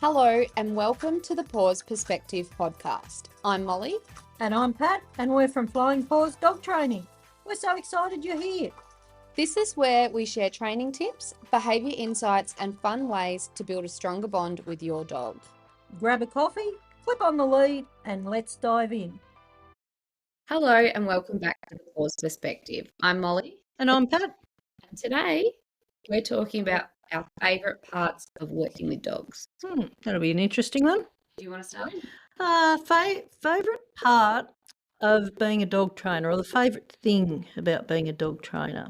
Hello and welcome to the Paws Perspective podcast. I'm Molly. And I'm Pat, and we're from Flying Paws Dog Training. We're so excited you're here. This is where we share training tips, behaviour insights and fun ways to build a stronger bond with your dog. Grab a coffee, flip on the lead, and let's dive in. Hello and welcome back to the Paws Perspective. I'm Molly. And I'm Pat. And today we're talking about our favourite parts of working with dogs. That'll be an interesting one. Do you want to start? Favourite part of being a dog trainer, or the favourite thing about being a dog trainer?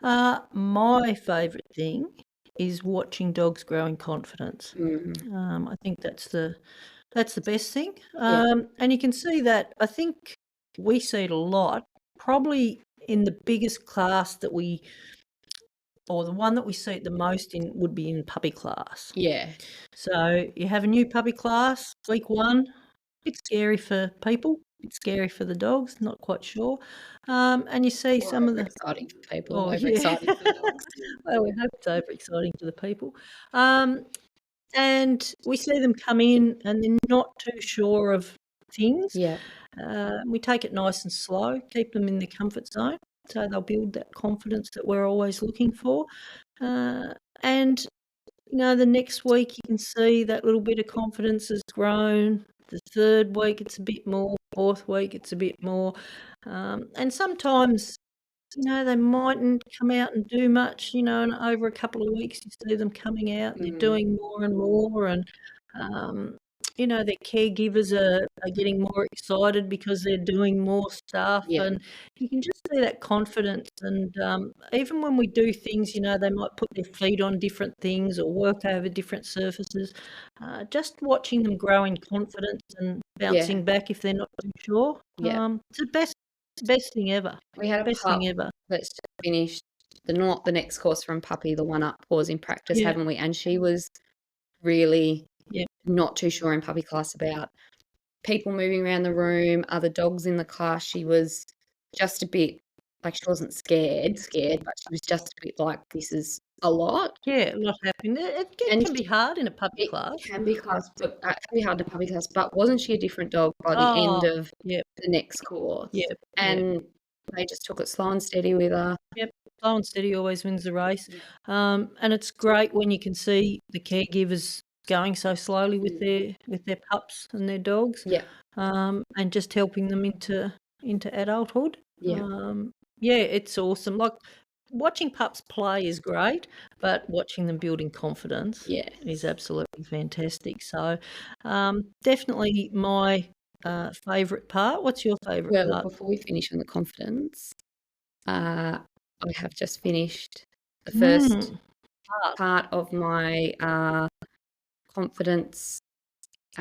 My favourite thing is watching dogs grow in confidence. I think that's the best thing. And you can see that, I think we see it a lot, probably in the biggest class that or the one that we see it the most in would be in puppy class. Yeah. So you have a new puppy class, week one, bit scary for people, bit scary for the dogs, not quite sure. And you see some of the... exciting for people, overexciting for the dogs. Well, we hope it's overexciting for the people. And we see them come in and they're not too sure of things. Yeah. We take it nice and slow, keep them in their comfort zone, so they'll build that confidence that we're always looking for. And, you know, the next week you can see that little bit of confidence has grown. The third week it's a bit more, fourth week it's a bit more. And sometimes, you know, they mightn't come out and do much, you know, and over a couple of weeks you see them coming out and they're doing more and more, and you know, their caregivers are getting more excited because they're doing more stuff. Yeah. And you can just see that confidence. And even when we do things, you know, they might put their feet on different things or work over different surfaces. Just watching them grow in confidence and bouncing back if they're not too sure. Yeah. It's the best thing ever. We had a best pup thing ever. that's just finished the next course from puppy, the one up, Paws in Practice, haven't we? And she was really not too sure in puppy class about people moving around the room, other dogs in the class. She was just a bit like, she wasn't scared, but she was just a bit like, this is a lot. Yeah, a lot happening. It can be hard in a puppy class. It can be hard in a puppy class, but wasn't she a different dog by the end of the next course? Yep. And they just took it slow and steady with her. Yep. Slow and steady always wins the race. And it's great when you can see the caregivers going so slowly with their pups and their dogs. Yeah. And just helping them into adulthood. Yeah. It's awesome. Like, watching pups play is great, but watching them building confidence is absolutely fantastic. So definitely my favourite part. What's your favourite part? Before we finish on the confidence, I have just finished the first part of my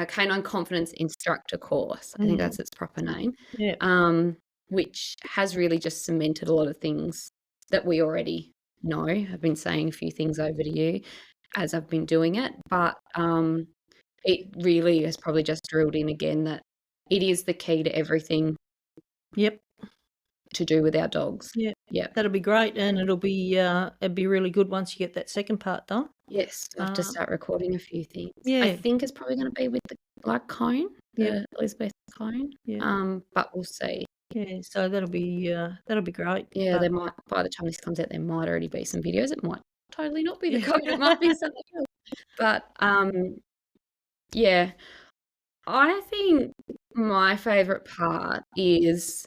canine confidence instructor course. I think that's its proper name. Which has really just cemented a lot of things that we already know. I've been saying a few things over to you as I've been doing it, but it really has probably just drilled in again that it is the key to everything. To do with our dogs. Yeah. That'll be great, and it'd be really good once you get that second part done. Yes, I have to start recording a few things. I think it's probably going to be with the cone, the Elizabeth cone. But we'll see. Yeah, so that'll be great. Yeah, there might, by the time this comes out, there might already be some videos. It might totally not be the cone. It might be something else. But I think my favourite part is,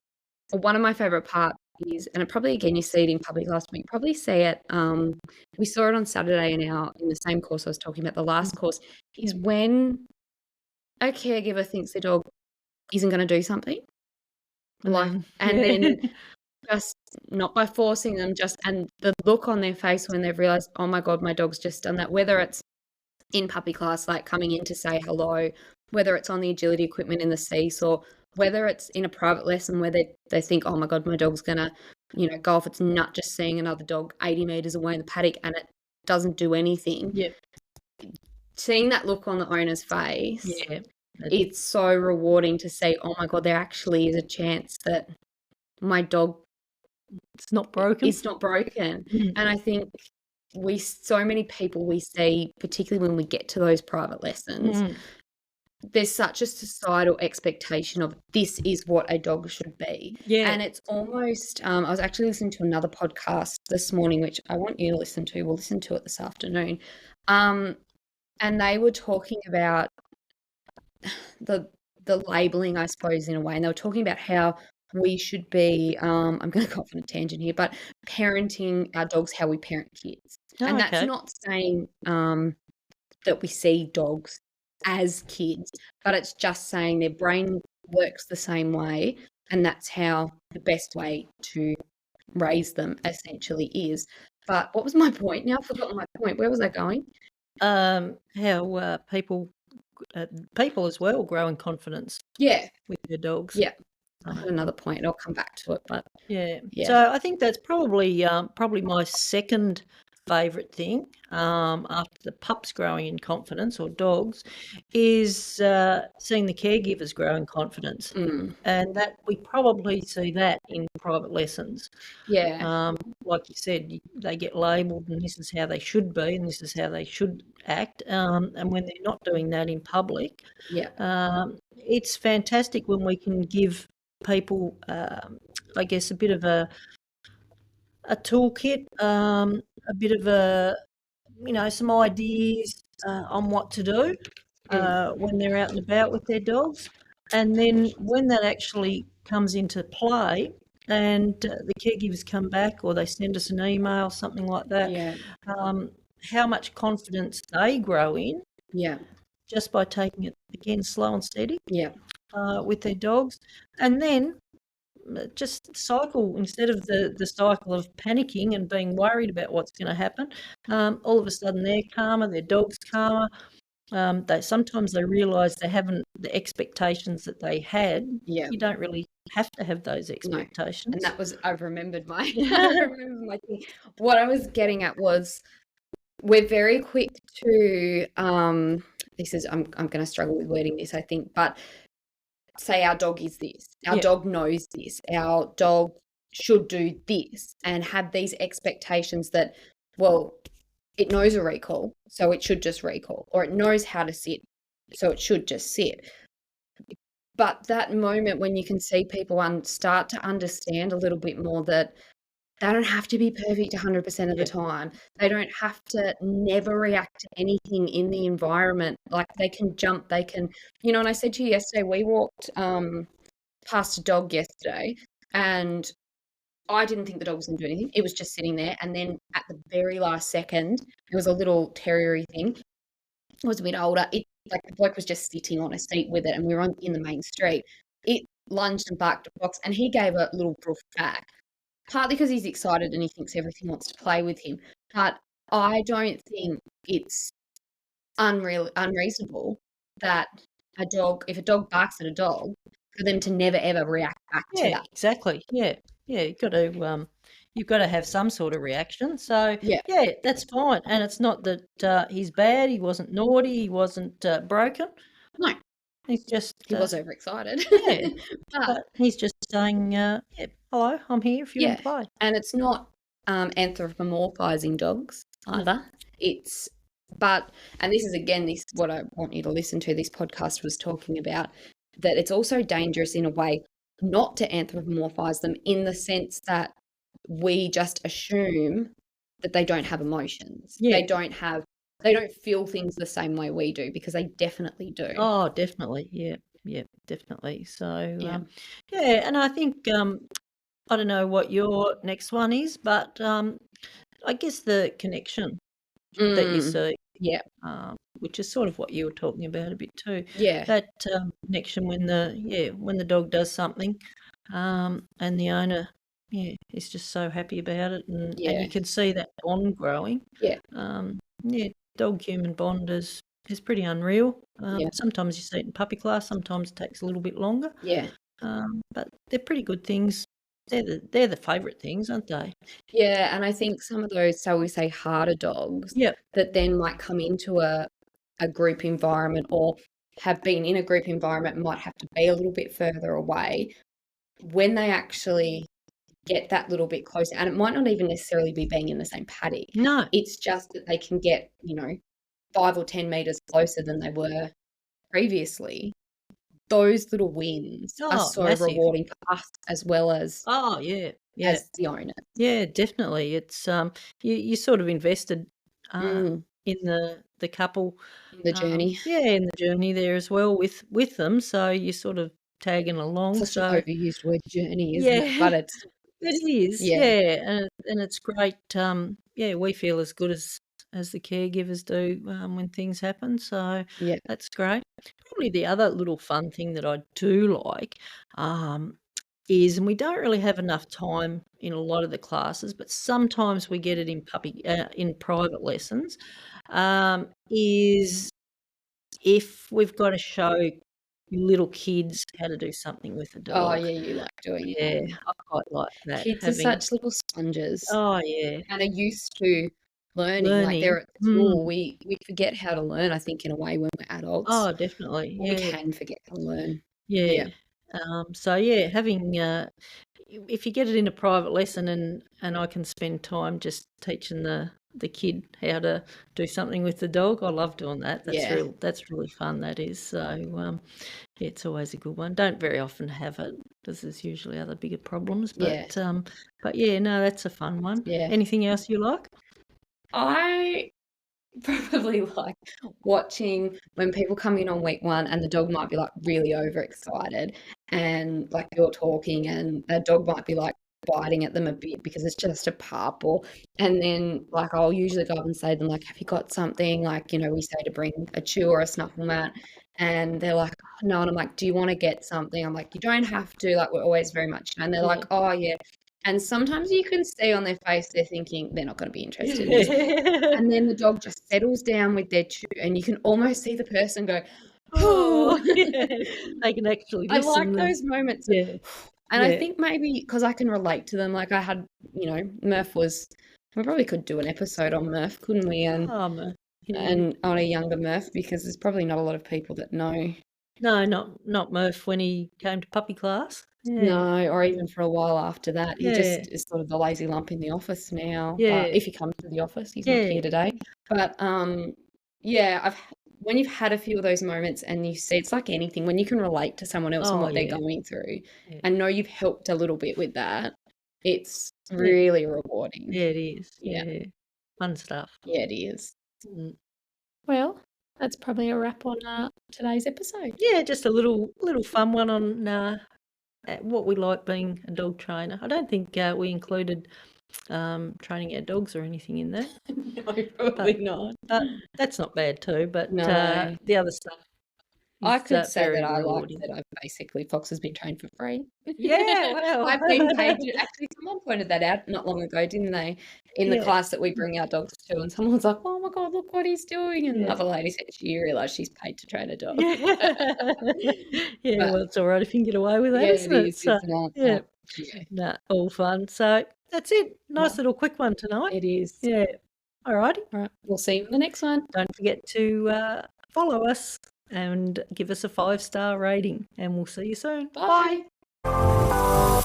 or one of my favourite parts is, and it probably, again, you see it in public class, but you probably see it, we saw it on Saturday in the same course I was talking about, the last course, is when a caregiver thinks their dog isn't going to do something. Then just not by forcing them, and the look on their face when they've realised, oh my God, my dog's just done that, whether it's in puppy class, like coming in to say hello, whether it's on the agility equipment in the seesaw, whether it's in a private lesson where they think, oh my God, my dog's going to, you know, go off its nut just seeing another dog 80 metres away in the paddock and it doesn't do anything. Seeing that look on the owner's face, it's so rewarding to say, oh my God, there actually is a chance that my dog it's not broken. And I think so many people we see, particularly when we get to those private lessons, there's such a societal expectation of this is what a dog should be. Yeah. And it's almost, I was actually listening to another podcast this morning, which I want you to listen to. We'll listen to it this afternoon. And they were talking about the labeling, I suppose, in a way. And they were talking about how we should be, I'm going to go off on a tangent here, but parenting our dogs how we parent kids. Oh, and that's okay. not saying that we see dogs as kids, but it's just saying their brain works the same way, and that's how the best way to raise them essentially is. But what was my point? Now I've forgotten my point. Where was I going? How people as well grow in confidence Yeah. with their dogs. Yeah. I had another point, and I'll come back to it. But yeah. So I think that's probably my second favourite thing after the pups growing in confidence, or dogs, is seeing the caregivers grow in confidence. And that we probably see that in private lessons. Yeah. Like you said, they get labelled, and this is how they should be, and this is how they should act. And when they're not doing that in public, it's fantastic when we can give people, I guess, a bit of a toolkit, a bit of some ideas on what to do when they're out and about with their dogs. And then when that actually comes into play and the caregivers come back, or they send us an email, something like that, how much confidence they grow in just by taking it, again, slow and steady with their dogs. And then just cycle, instead of the cycle of panicking and being worried about what's going to happen, all of a sudden they're calmer, their dog's calmer. Sometimes they realise they haven't the expectations that they had. You don't really have to have those expectations. No. And that was, I've remembered my thing. What I was getting at was, we're very quick to this is, I'm going to struggle with wording this, I think, but say our dog is this, our dog knows this, our dog should do this, and have these expectations that, well, it knows a recall, so it should just recall, or it knows how to sit, so it should just sit. But that moment when you can see people start to understand a little bit more that they don't have to be perfect 100% of the time. They don't have to never react to anything in the environment. Like, they can jump, they can, and I said to you yesterday, we walked past a dog yesterday, and I didn't think the dog was going to do anything. It was just sitting there. And then at the very last second, it was a little terrier thing. It was a bit older. The bloke was just sitting on a seat with it, and we were in the main street. It lunged and barked at the box, and he gave a little roof back. Partly because he's excited and he thinks everything wants to play with him. But I don't think it's unreasonable that if a dog barks at a dog, for them to never ever react back to that. Exactly. Yeah. You've got to have some sort of reaction. So that's fine. And it's not that he's bad. He wasn't naughty. He wasn't broken. No. He's just he was overexcited. But he's just saying, hello, I'm here if you want to play. And it's not anthropomorphizing dogs either. And this is, again, what I want you to listen to, this podcast was talking about, that it's also dangerous in a way not to anthropomorphize them, in the sense that we just assume that they don't have emotions. They don't feel things the same way we do, because they definitely do. Oh, definitely. Yeah, definitely. So, and I think, I don't know what your next one is, but I guess the connection that you see, which is sort of what you were talking about a bit too. Yeah. That connection when the dog does something, and the owner, is just so happy about it, and you can see that bond growing. Dog-human bond is pretty unreal. Sometimes you see it in puppy class, sometimes it takes a little bit longer. But they're pretty good things. They're the favourite things, aren't they? Yeah, and I think some of those, so we say, harder dogs that then might come into a group environment, or have been in a group environment, might have to be a little bit further away. When they actually get that little bit closer, and it might not even necessarily be being in the same paddock. No. It's just that they can get, 5 or 10 meters closer than they were previously. Those little wins are Oh, so massive. rewarding for us as well as Oh, yeah. the owner. Yeah, definitely. It's you sort of invested in the couple In the journey. in the journey there as well with them. So you're sort of tagging along. Such an So overused word, journey, isn't it? yeah, But it's it is. yeah, Yeah, and it's great. We feel as good as the caregivers do when things happen. So yeah. that's great. Probably the other little fun thing that I do like is, and we don't really have enough time in a lot of the classes, but sometimes we get it in private lessons, is if we've got to show little kids how to do something with a Oh, dog. yeah, you like doing it. Yeah, I quite like that, Kids are having such little sponges oh, yeah, and are used to learning. Like, learning. they're at school. We forget how to learn, I think, in a way when we're adults. Oh, definitely, Or we yeah, can forget how to learn. yeah. Yeah. So, yeah, having, if you get it in a private lesson and I can spend time just teaching the kid how to do something with the dog, I love doing that. Yeah. That's really fun, that is. So, yeah, it's always a good one. Don't very often have it because there's usually other bigger problems, Yeah. but yeah, no, that's a fun one. Yeah. Anything else you like? I probably like watching when people come in on week 1 and the dog might be, like, really overexcited and, like, you're talking and the dog might be, like, biting at them a bit because it's just a pup and then, like, I'll usually go up and say to them, like, "Have you got something?" Like, we say to bring a chew or a snuffle mat, and they're like, "Oh, no," and I'm like, "Do you wanna get something?" I'm like, "You don't have to," like, we're always very much and they're Yeah. like, "Oh, yeah," and sometimes you can see on their face they're thinking they're not gonna be interested in this. And then the dog just settles down with their chew, and you can almost see the person go, Oh, "Ooh." yeah. They can actually I like listen and those moments of yeah, and I yeah. think maybe because I can relate to them, like, I had Murph was we probably could do an episode on Murph, couldn't we? Yeah. And on a younger Murph, because there's probably not a lot of people that know. No, not Murph when he came to puppy class. Yeah, No, or even for a while after that. He yeah, just is sort of the lazy lump in the office now, but yeah, if he comes to the office, he's not yeah, here today. But, yeah, when you've had a few of those moments and you see it's like anything, when you can relate to someone else and oh, what they're yeah, going through yeah, and know you've helped a little bit with that, it's yeah, really rewarding. yeah, it is, Yeah. yeah. Fun stuff. Yeah, it is. Mm. Well, that's probably a wrap on, today's episode. Yeah, just a little fun one on, what we like being a dog trainer. I don't think, we included, training our dogs or anything in there, No, probably not. but that's not bad too, but, No. the other stuff I is, could say that very I like rewarding. that I've basically Fox has been trained for free. Yeah, well. I've been paid to actually, someone pointed that out not long ago, didn't they? In the Yeah, class that we bring our dogs to, and someone was like, "Oh my God, look what he's doing," and yeah. another lady said she realized she's paid to train a dog. Yeah. Yeah, But well, it's alright if you can get away with that, yeah, it isn't it? is, So, isn't it? yeah. But yeah, No, all fun. So, that's it. Nice well, little quick one tonight. it is. Yeah. Alrighty. All right, we'll see you in the next one. Don't forget to, follow us and give us a 5-star rating, and we'll see you soon. Bye. Bye.